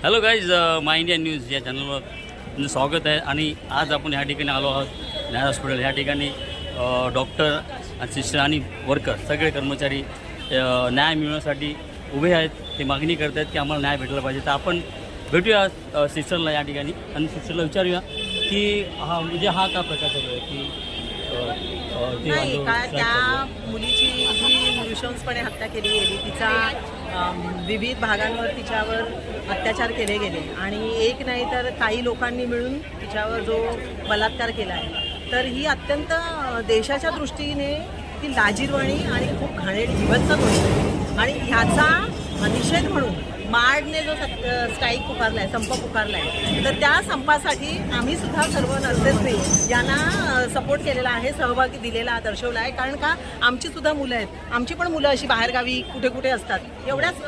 Hello guys, माय India news या चॅनलवर तुमचं स्वागत आहे. आणि आज आपण ह्या ठिकाणी आलो आहोत न्याय हॉस्पिटल. ह्या ठिकाणी डॉक्टर आणि सिस्टर आणि वर्कर सगळे कर्मचारी न्याय मिळवण्यासाठी उभे आहेत. ते मागणी करत आहेत की आम्हाला न्याय भेटला पाहिजे. तर आपण भेटूया सिस्टरला या ठिकाणी आणि सिस्टरला विचारूया की हा का प्रकार चालू आहे की नाही का त्या मुलीची जी नृशंसपणे हत्या केली गेली, तिचा विविध भागांवर तिच्यावर अत्याचार केले गेले आणि एक नाही तर काही लोकांनी मिळून तिच्यावर जो बलात्कार केला आहे, तर ही अत्यंत देशाच्या दृष्टीने ती लाजिरवाणी आणि खूप घाणेरडी हिंसक होती. आणि ह्याचा निषेध म्हणून मार्डने जो स्ट्राईक पुकारला आहे, संप पुकारला आहे, तर त्या संपासाठी आम्ही सुद्धा सर्व नर्सेसने यांना सपोर्ट केलेला आहे, सहभागी दिलेला दर्शवला आहे. कारण का आमची सुद्धा मुलं आहेत, आमची पण मुलं अशी बाहेरगावी कुठे कुठे असतात, एवढ्याच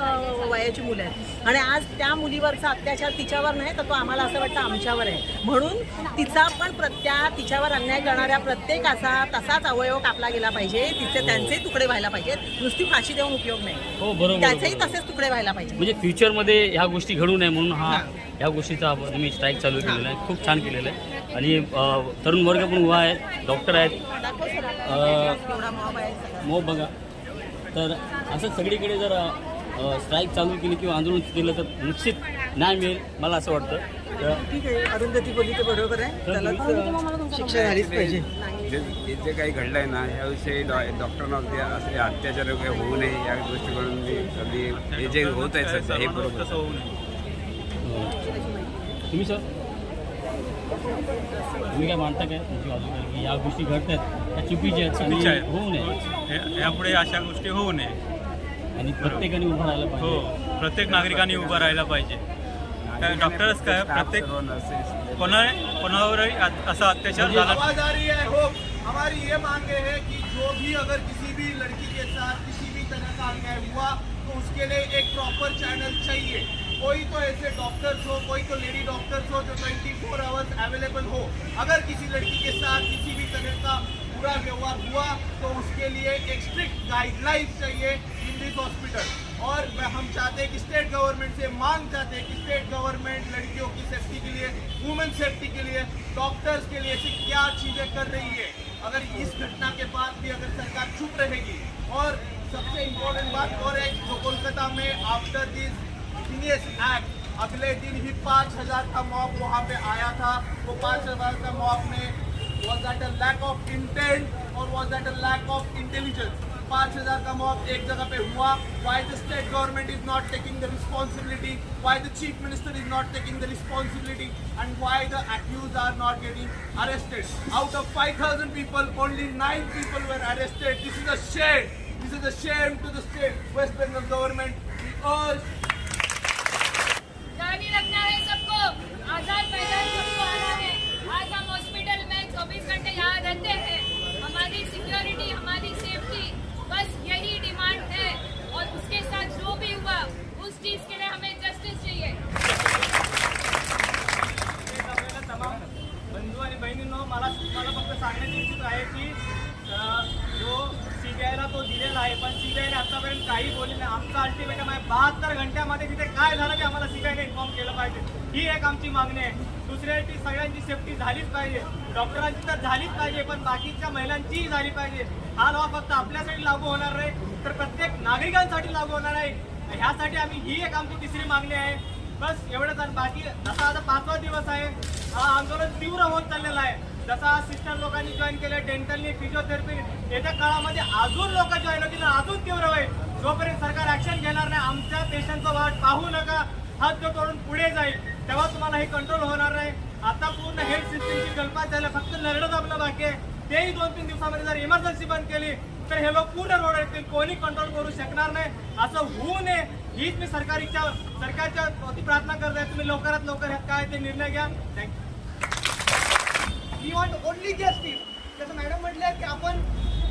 वयाची मुलं आहेत. आणि आज त्या मुलीवरचा अत्याचार तिच्यावर नाही तर तो आम्हाला असं वाटतं आमच्यावर आहे. म्हणून तिचा पण तिच्यावर अन्याय करणाऱ्या प्रत्येकाचा तसाच अवयव कापला गेला पाहिजे. त्यांचेही तुकडे व्हायला पाहिजेत. नुसती फाशी देऊन उपयोग नाही, हो बरोबर, त्याचेही तसेच तुकडे व्हायला पाहिजे. म्हणजे फ्युचरमध्ये ह्या गोष्टी घडू नये म्हणून ह्या गोष्टीचा तुम्ही स्ट्राईक चालू केलेला आहे. खूप छान केलेलं आहे. आणि तरुण वर्ग पण उभा आहे, डॉक्टर आहेत, मॉब बघा. तर असं सगळीकडे जर स्ट्राईक चालू केली किंवा आंदोलन केलं तर निश्चित न्याय मिळेल, मला असं वाटतं. तर ठीक आहे, अरुंधती बोलली ते बरोबर आहे, त्याला शिक्षा झालीच पाहिजे. जे काही घडलं आहे ना, याविषयी डॉक्टरांना असे अत्याचार वगैरे होऊ नये या गोष्टीकडून अगदी हे जे होत आहे सध्या हे बरोबर. तुम्ही सर तुम्ही काय मानता काय तुमची बाजू की या गोष्टी घडत आहेत त्या चुकीच्या आहेत आणि होऊ नये, यापुढे अशा गोष्टी होऊ नये आणि प्रत्येकाने उभं राहायला हो, पाहिजे. प्रत्येक नागरिकांनी उभं राहायला पाहिजे. काय डॉक्टरच काय प्रत्येक कोणावरही असा अत्याचार झाला. हमारी ये मांगे है कि जो भी अगर किसी भी लड़की के साथ किसी भी तरह का अन्याय हुआ तो उसके लिए एक प्रॉपर चैनल चाहिए. कोई तो ऐसे डॉक्टर्स हो, कोई तो लेडी डॉक्टर्स हो जो 24 आवर्स अवेलेबल हो. अगर किसी लड़की के साथ किसी भी तरह का बुरा व्यवहार हुआ तो उसके लिए एक स्ट्रिक्ट गाइडलाइंस चाहिए इन दिस हॉस्पिटल. और हम चाहते हैं कि स्टेट गवर्नमेंट से मांग चाहते हैं कि स्टेट गवर्नमेंट लड़कियों की सेफ्टी के लिए, वुमेन सेफ्टी के लिए, डॉक्टर्स के लिए ऐसी क्या चीज़ें कर रही है. अगर इस घटना के बाद भी अगर सरकार चुप रहेगी. और सबसे इम्पोर्टेंट बात और है, जो कोलकाता में आफ्टर दिस जीनियस एक्ट अगले दिन ही 5,000 का मॉब वहाँ पे आया था. वो 5,000 का मॉब में was that a lack of intent or was that a lack of intelligence? 5,000 का मॉब एक जगह पे हुआ. Why the state government is not taking the responsibility? Why the chief minister is not taking the responsibility? And why the accused are not getting arrested? Out of 5,000 people, only 9 people were arrested. This is a shame. This is a shame to the state West Bengal government. We urge. जारी रखना है सबको, आजाद मैदान सबको आना है. आज हम hospital में 24 घंटे यहाँ रहते हैं. हमारी सिक्योरिटी, हमारी सेफ्टी, बस यही डिमांड है. और उसके साथ जो भी हुआ उस चीज के लिए हमें जस्टिस चाहिए. तमाम बंधू आणि बहिणींनो, मला फक्त सांगण्याची इच्छित आहे की जो CBIला तो दिलेला आहे, पण CBIने आतापर्यंत काही बोलले नाही. आमचा अल्टिमेटम आहे 72 घंट्यामध्ये तिथे काय झालं ते आम्हाला CBIने इन्फॉर्म केलं पाहिजे. ही एक आमची मागणी आहे. दुसऱ्याची सगळ्यांची सेफ्टी झालीच पाहिजे, डॉक्टरांची तर झालीच पाहिजे, पण बाकीच्या महिलांचीही झाली पाहिजे. हा लॉ फक्त आपल्यासाठी लागू होणार नाही तर प्रत्येक नागरिकांसाठी लागू होणार आहे. ह्यासाठी आम्ही ही एक आमची तिसरी मागणी आहे. बस एवढंच. आणि बाकी जसा आता 5वा दिवस आहे, हा आंदोलन तीव्र होत चाललेलं आहे. जसा सिस्टर लोकांनी जॉईन केलं, डेंटलनी, फिजिओथेरपी, येत्या काळामध्ये अजून लोक जॉईन होतील, अजून तीव्र होईल. जोपर्यंत सरकार ऍक्शन घेणार नाही, आमच्या पेशंटचं वाट पाहू नका. हात तोडून पुढे जाईल, तेव्हा तुम्हाला हे कंट्रोल होणार नाही. आता पूर्ण हेल्थ सिस्टीमची कल्पना झालं, फक्त लढत आपलं बाकी आहे. तेही 2-3 दिवसामध्ये जर इमर्जन्सी बंद केली तर हे लोक पूर्ण रोड येतील, कोणी कंट्रोल करू शकणार नाही. असं होऊ नये हीच मी सरकारच्या वती प्रार्थना करत आहे. तुम्ही लवकरात लवकर काय ते निर्णय घ्या. Thank you. We want only justice. जसं मॅडम म्हटलं की आपण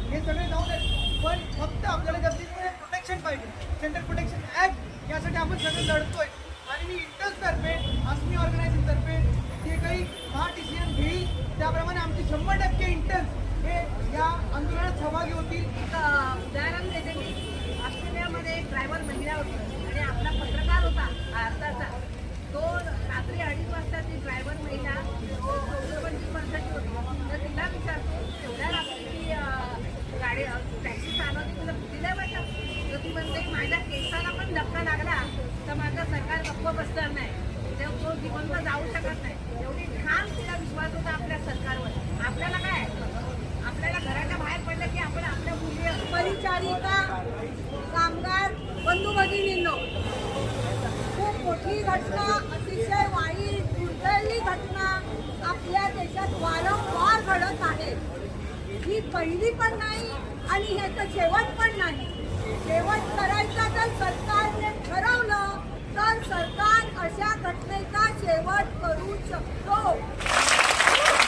हे सगळे जाऊ दे, पण फक्त आपल्याला जस्टिसमध्ये प्रोटेक्शन पाहिजे. सेंट्रल प्रोटेक्शन ॲक्ट यासाठी आपण सगळे लढतोय. आणि मी इंटर्सतर्फे, अस्मी ऑर्गनायझेशनतर्फे जे काही डिसिजन घेईल त्याप्रमाणे आमचे 100% इंटर्स हे या आंदोलनात सहभागी होतील. उदाहरण देते मी, ऑस्ट्रेलियामध्ये एक ड्रायव्हर महिला होती आणि आपला पत्रकार होता भारताचा, तो रात्री 2:30 वाजता ती ड्रायव्हर महिला 24 वर्षाची होती. तर तिला विचारतो एवढ्या रात्री ती गाडी टॅक्सी चालवते तुला भीती नाही वाटत? तर ती म्हणते माझ्या केसाला पण धक्का लागला तर माझं सरकार गप्प बसणार नाही, तो जिवंत जाऊ शकत नाही. एवढी ठाम तिला विश्वास होता आपल्या सरकारवर. आपल्याला काय आपल्याला घराच्या बाहेर पडलं की आपण आपल्या मुली परिचारिका कामगार बंधू भगिनींनो, खूप मोठी घटना, अतिशय वाईट दुर्दैवी घटना आपल्या देशात वारंवार घडत आहे. ही पहिली पण नाही आणि ह्याचं शेवट पण नाही. शेवट करायचा तर सरकारने ठरवलं तर सरकार अशा घटनेचा शेवट करू शकतो.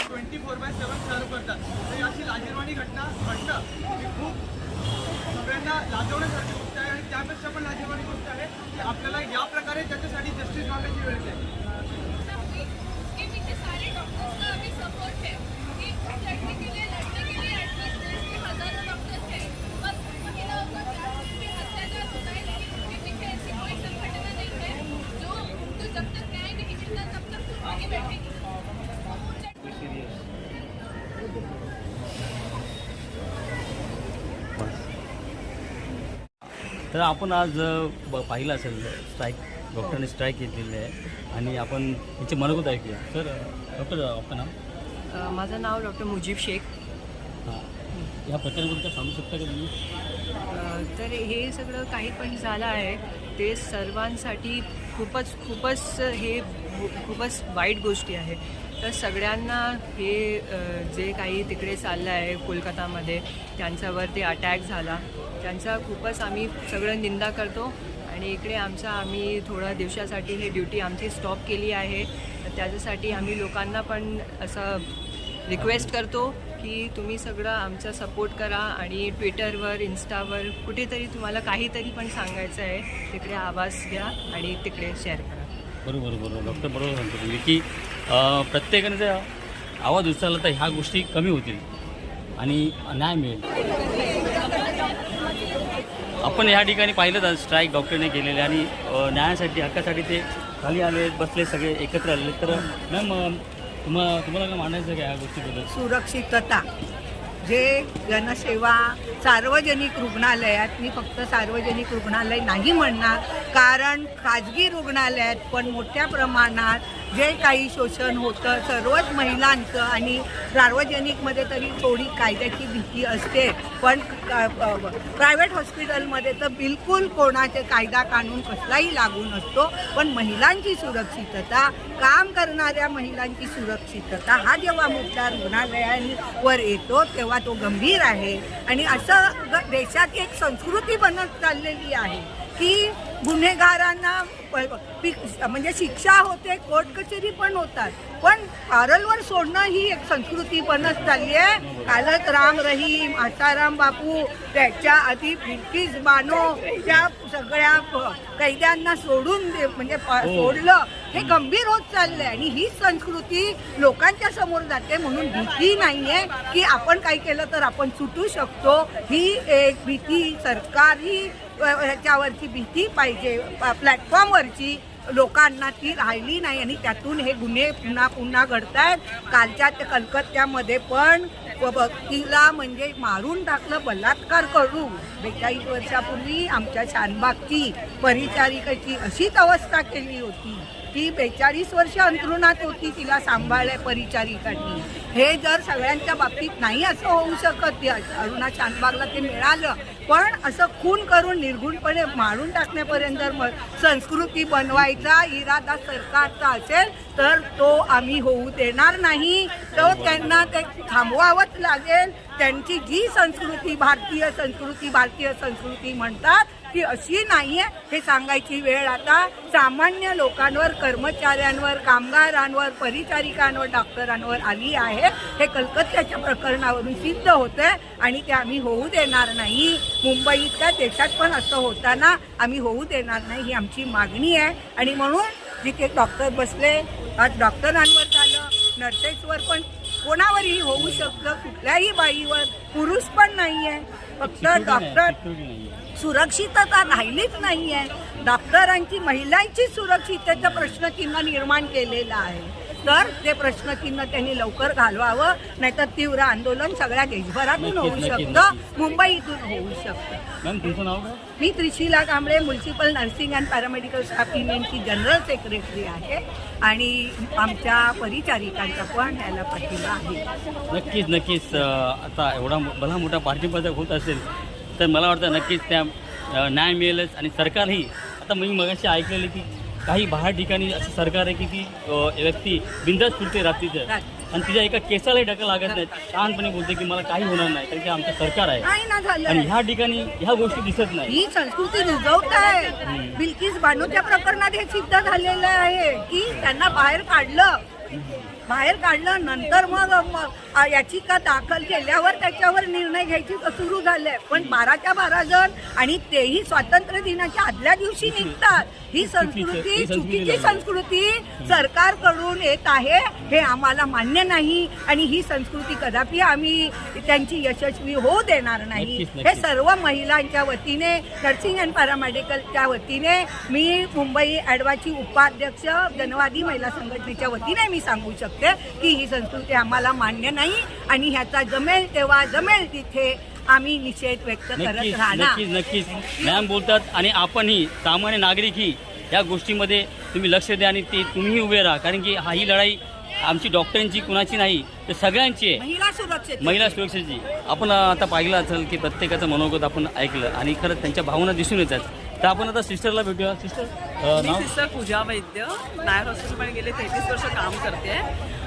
24/7 सर्व करतात. तर अशी लाजिरवाणी घटना घडणं ही खूप सगळ्यांना लाजवण्यासारखी गोष्ट आहे आणि त्यापेक्षा पण लाजिरवाणी गोष्ट आहे की आपल्याला या प्रकारे त्याच्यासाठी जस्टिस मागण्याची वेळ येते. उसके पीछे सारे डॉक्टर्स का अभी सपोर्ट है कि उस लड़की के लिए लड़ने के लिए एटलीस्ट देश के हजारों डॉक्टर्स हैं, पर महिलाओं को जासूस भी अत्याचार होता है, लेकिन उसके पीछे ऐसी कोई संगठन नहीं है जो उनको जब तक न्याय नहीं मिलता तब तक चुप नहीं बैठेगी. तर आपण आज पाहिलं असेल स्ट्राईक, डॉक्टरने स्ट्राईक केलेली आहे आणि आपण याची मनोगत ऐकूया. तर डॉक्टर आपलं नाव? माझं नाव डॉक्टर मुजीब शेख. हां, या प्रकरणाबद्दल सांगू शकता का तुम्ही? तर हे सगळं काही पण झालं आहे ते सर्वांसाठी खूपच वाईट गोष्टी आहे. तर सगळ्यांना हे जे काही तिकडे चाललं आहे कोलकातामध्ये त्यांच्यावरती अटॅक झाला त्यांचा खूपच आम्ही सगळं निंदा करतो आणि इकडे आम्ही थोड्या दिवसासाठी हे ड्युटी आमची स्टॉप केली आहे. तर त्याच्यासाठी आम्ही लोकांना पण असं रिक्वेस्ट करतो की तुम्ही सगळं आमचा सपोर्ट करा आणि ट्विटरवर इन्स्टावर कुठेतरी तुम्हाला काहीतरी पण सांगायचं आहे तिकडे आवाज घ्या आणि तिकडे शेअर करा. बरोबर डॉक्टर, बरोबर सांगतो तुम्ही की प्रत्येकाने जर आवाज उचलला तर ह्या गोष्टी कमी होतील आणि न्याय मिळेल. आपण ह्या ठिकाणी पाहिलं तर स्ट्राईक डॉक्टरने केलेले आणि न्यायासाठी हक्कासाठी ते खाली आले, बसले, सगळे एकत्र आले. तर मॅम तुम्हाला काय मांडायचं का या गोष्टीबद्दल? सुरक्षितता, जे जनसेवा सार्वजनिक रुग्णालयात, मी फक्त सार्वजनिक रुग्णालय नाही म्हणणार कारण खाजगी रुग्णालयात पण मोठ्या प्रमाणात जे काही शोषण होतं सर्वच महिलांचं आणि सार्वजनिकमध्ये तरी थोडी कायद्याची भीती असते पण प्रायव्हेट हॉस्पिटलमध्ये तर बिलकुल कोणाचे कायदा कानून कसलाही लागू नसतो. पण महिलांची सुरक्षितता, काम करणाऱ्या महिलांची सुरक्षितता हा जेव्हा मोठ्या रुग्णालयांवर येतो तेव्हा तो गंभीर आहे. आणि असं देशात एक संस्कृती बनत चाललेली आहे की गुन्हेगारांना म्हणजे शिक्षा होते, कोर्ट कचेरी पण होतात, पण पॅरलवर सोडणं ही एक संस्कृती बनत चालली आहे. कालच राम रहीम, आसाराम बापू, त्याच्या आधी बिल्किस बानो, त्या सगळ्या कैद्यांना सोडून म्हणजे सोडलं, हे गंभीर होत चाललंय आणि ही संस्कृती लोकांच्या समोर जाते. म्हणून भीती नाहीये की आपण काही केलं तर आपण सुटू शकतो, ही एक भीती सरकारी ह्याच्यावरची भीती पाहिजे, प्लॅटफॉर्मवरची लोकांना ती राहिली नाही आणि त्यातून हे गुन्हे पुन्हा घडत आहेत. कालच्या कलकत्त्यामध्ये पण व्यक्तीला म्हणजे मारून टाकलं, बलात्कार करून. 42 वर्षापूर्वी आमच्या शानबागची परिचारिकेची अशीच अवस्था केली होती. ती 42 वर्ष अंथरुणात होती, तिला सांभाळल्या परिचारिकांनी. हे जर सगळ्यांच्या बाबतीत नाही असं होऊ शकत. अरुणा शानबागला ते मिळालं, पण असं खून करून निर्गुणपणे मारून टाकण्यापर्यंत जर संस्कृती बनवायचा इरादा सरकारचा असेल तर तो आम्ही होऊ देणार नाही. तो त्यांना ते थांबवावंच लागेल. त्यांची जी संस्कृती भारतीय संस्कृती म्हणतात ती अशी नाही आहे हे सांगायची वेळ आता सामान्य लोकांवर, कर्मचाऱ्यांवर, कामगारांवर, परिचारिकांवर, डॉक्टरांवर आली आहे. हे कलकत्त्याच्या प्रकरणावरून सिद्ध होतं आणि ते आम्ही होऊ देणार नाही. मुंबईतल्या देशात पण असं होताना आम्ही होऊ देणार नाही ही आमची मागणी आहे. आणि म्हणून जिथे डॉक्टर बसले, आज डॉक्टरांवर झालं, नर्सेसवर पण कोणावरही होऊ शकतं, कुठल्याही बाईवर. पुरुष पण नाहीये, फक्त डॉक्टर. सुरक्षितता राहिलीच नाहीये. डॉक्टरांची, महिलांची सुरक्षिततेचा प्रश्नचिन्ह निर्माण केलेला आहे. तर ते प्रश्नचिन्ह त्यांनी लवकर घालवावं, नाहीतर तीव्र आंदोलन सगळ्या देशभरातून होऊ शकतं, मुंबईतून होऊ शकतं. मॅम तुमचं नाव काय? मी Trishila Kamble, municipal nursing and paramedical staff युनियनची जनरल सेक्रेटरी आहे आणि आमच्या परिचारिकांचा पण याला पाठिंबा आहे. नक्कीच आता एवढा भला मोठा पाठिंबा होत असेल तर मला वाटतं नक्कीच त्या न्याय मिळेलच. आणि सरकारही, आता मी मगाशी ऐकलेलं की काही बाहेर ठिकाणी असं सरकार आहे की ती व्यक्ती बिंदास फिरते रात्रीचं आणि तिच्या एका केसालाही ढकल लागत नाही, शांतपणे बोलते की मला काही होणार नाही, कारण की आमचं सरकार आहे. नाही ना झालं. आणि ह्या ठिकाणी ह्या गोष्टी दिसत नाही. ही संस्कृती रुजवत आहे. बिल्किस बानोच्या प्रकरणात हे सिद्ध झालेलं आहे की त्यांना बाहेर काढलं नंतर मग याचिका दाखल केल्यावर त्याच्यावर निर्णय घ्यायची सुरू झाले. पण 12च्या 12 जण, आणि तेही स्वातंत्र्य दिनाच्या आदल्या दिवशी निघतात. ही संस्कृती, चुकीची संस्कृती सरकारकडून येत आहे, हे आम्हाला मान्य नाही. आणि ही संस्कृती कदापि आम्ही त्यांची यशस्वी होऊ देणार नाही. हे सर्व महिलांच्या वतीने, नर्सिंग अँड पॅरामेडिकलच्या वतीने, मी मुंबई ॲडवाची उपाध्यक्ष, जनवादी महिला संघटनेच्या वतीने मी सांगू शकते की ही संस्कृती आम्हाला मान्य नाही आणि ह्याचा जमेल तेव्हा, जमेल तिथे आम्ही निषेध व्यक्त करत राहणार. नक्कीच मॅम बोलतात. आणि आपणही सामान्य नागरिकही या गोष्टीमध्ये तुम्ही लक्ष द्या आणि ते तुम्हीही उभे राहा, कारण की ही लढाई आमची डॉक्टरांची कुणाची नाही, तर सगळ्यांची आहे. महिला सुरक्षेची. आपण आता पाहिलं असेल की प्रत्येकाचं मनोगत आपण ऐकलं आणि खरंच त्यांच्या भावना दिसून येतात. तर आपण आता सिस्टरला भेटूया. सिस्टर मी सिस्टर पूजा वैद्य, नायर हॉस्पिटलमध्ये गेले 33 वर्ष काम करते.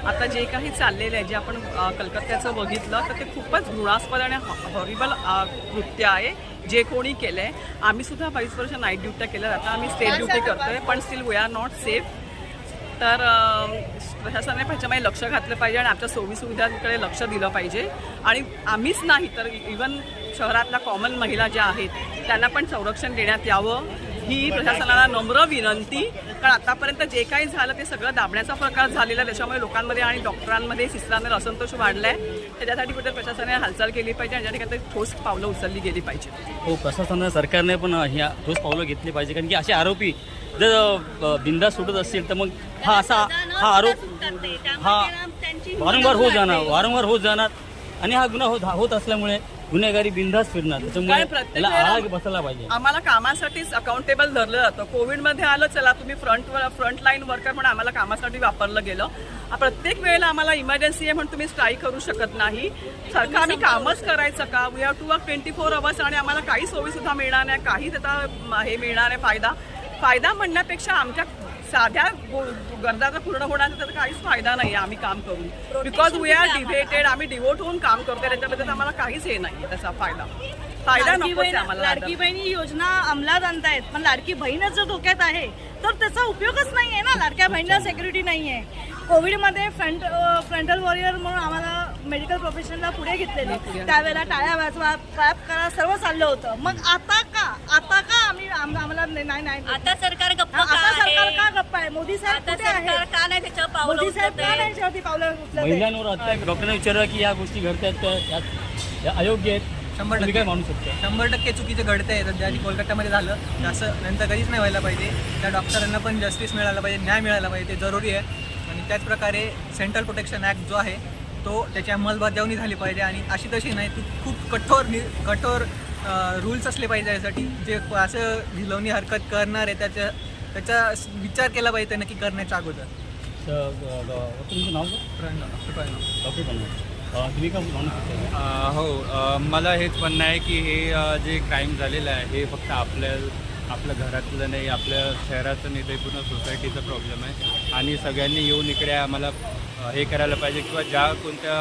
आता जे काही चाललेलं आहे, जे आपण कलकत्त्याचं बघितलं, तर ते खूपच घृणास्पद आणि हॉरिबल कृत्य आहे जे कोणी केलं आहे. आम्ही सुद्धा 22 वर्ष नाईट ड्युट्या केल्या. आता आम्ही स्टेट ड्युटी करतोय, पण still we are not safe. तर प्रशासनाने त्याच्यामध्ये लक्ष घातलं पाहिजे आणि आमच्या सोयीसुविधांकडे लक्ष दिलं पाहिजे. आणि आम्हीच नाही तर इवन शहरातल्या कॉमन महिला ज्या आहेत त्यांना पण संरक्षण देण्यात यावं, ही प्रशासनाला नम्र विनंती. कारण आतापर्यंत जे काही झालं ते सगळं दाबण्याचा प्रकार झालेला आहे. त्याच्यामुळे लोकांमध्ये आणि डॉक्टरांमध्ये, सिस्टरांमध्ये असंतोष वाढला आहे. त्याच्यासाठी कुठे प्रशासनाने हालचाल केली पाहिजे आणि ज्या ठिकाणी ठोस पावलं उचलली गेली पाहिजे. हो, प्रशासनाने, सरकारने पण ह्या ठोस पावलं घेतली पाहिजे, कारण की असे आरोपी जर बिंदास सुटत असतील तर मग हा आरोप वारंवार होत जाणार आणि हा गुन्हा होत असल्यामुळे गुन्हेगारी बिंदास फिरणार. त्याच्यामुळे त्याला आळा बसायला पाहिजे. आम्हाला कामासाठीच अकाउंटेबल धरलं जातं. कोविडमध्ये आलं, चला तुम्ही फ्रंट लाईन वर्कर म्हणून आम्हाला कामासाठी वापरलं गेलं. प्रत्येक वेळेला आम्हाला इमर्जन्सी आहे म्हणून तुम्ही स्ट्राईक करू शकत नाही. सारखं आम्ही कामच करायचं का? We have to work 24 hours आणि आम्हाला काही सोयीसुद्धा मिळणार नाही, काही त्याचा हे मिळणार आहे फायदा म्हणण्यापेक्षा आमच्या साध्या गरजा पूर्ण होण्याचा त्याचा काहीच फायदा नाही आहे आम्ही काम करून. बिकॉज वी आर डिव्हेटेड, आम्ही डिवोट होऊन काम करतोय, त्याच्याबद्दल आम्हाला काहीच हे नाही त्याचा फायदा नको आहे आम्हाला. लाडकी बहिणी योजना अंमलात आणतायत, पण लाडकी बहीणच जर धोक्यात आहे तर त्याचा उपयोगच नाही आहे ना. लाडक्या बहिणीला सिक्युरिटी नाही आहे. कोविडमध्ये फ्रंटल वॉरियर म्हणून आम्हाला मेडिकल प्रोफेशनला पुढे घेतलेले, त्यावेळेला टाळ्या वाजवा, क्लॅप करा, सर्व चाललं होतं. मग आता का आम्हाला नाही आता सरकार गप्प का गप्प आहे? मोदी साहेब कुठे आहे? का नाही त्याच्यावर पाऊल मोदी साहेब का नाही त्याच्यावरती पावलं उचलत आहे? महिलांवर आता डॉक्टरांनी विचारलं की या गोष्टी घडतात या अयोग्य आहेत. 100% काय मानू शकतो? 100% चुकीचं घडतंय. ज्या कोलकात्यामध्ये झालं असं नंतर कधीच नाही व्हायला पाहिजे. त्या डॉक्टरांना पण जस्टिस मिळायला पाहिजे, न्याय मिळायला पाहिजे, ते जरुरी आहे. आणि त्याचप्रकारे सेंट्रल प्रोटेक्शन ॲक्ट जो आहे तो त्याची अंमलबजावणी झाली पाहिजे. आणि अशी तशी नाही, ती खूप कठोर रूल्स असले पाहिजे यासाठी. जे असं ढिलवणी हरकत करणार आहे त्याचा विचार केला पाहिजे नक्की करण्याच्या अगोदर. तुमचं नाव डॉक्टर तुम्ही का म्हणू शकता? हो, मला हेच म्हणणं आहे की हे जे क्राईम झालेलं आहे हे फक्त आपल्या घरातलं नाही, आपल्या शहराचं नाही, ते पूर्ण सोसायटीचा प्रॉब्लेम आहे. आणि सगळ्यांनी येऊन इकडे आम्हाला हे करायला पाहिजे किंवा ज्या कोणत्या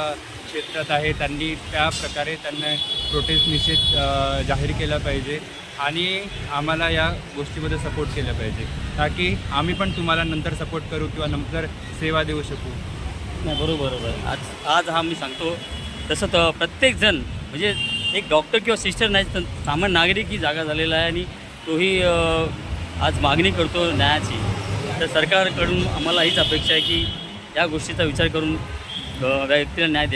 क्षेत्रात आहे त्यांनी त्या प्रकारे त्यांना प्रोटेस्ट निषेध जाहीर केला पाहिजे आणि आम्हाला या गोष्टीमध्ये सपोर्ट केलं पाहिजे, ताकी आम्ही पण तुम्हाला नंतर सपोर्ट करू किंवा नंतर सेवा देऊ शकू. नाही, बरोबर. आज हा मी सांगतो तसं तर प्रत्येकजण म्हणजे एक डॉक्टर किंवा सिस्टर नाही तर सामान्य नागरिक ही जागा झालेला आहे आणि तोही आज मागणी करतो न्यायाची. तर सरकारकडून आम्हाला हीच अपेक्षा आहे की या गोष्टीचा विचार करून व्यक्तीला न्याय द्या.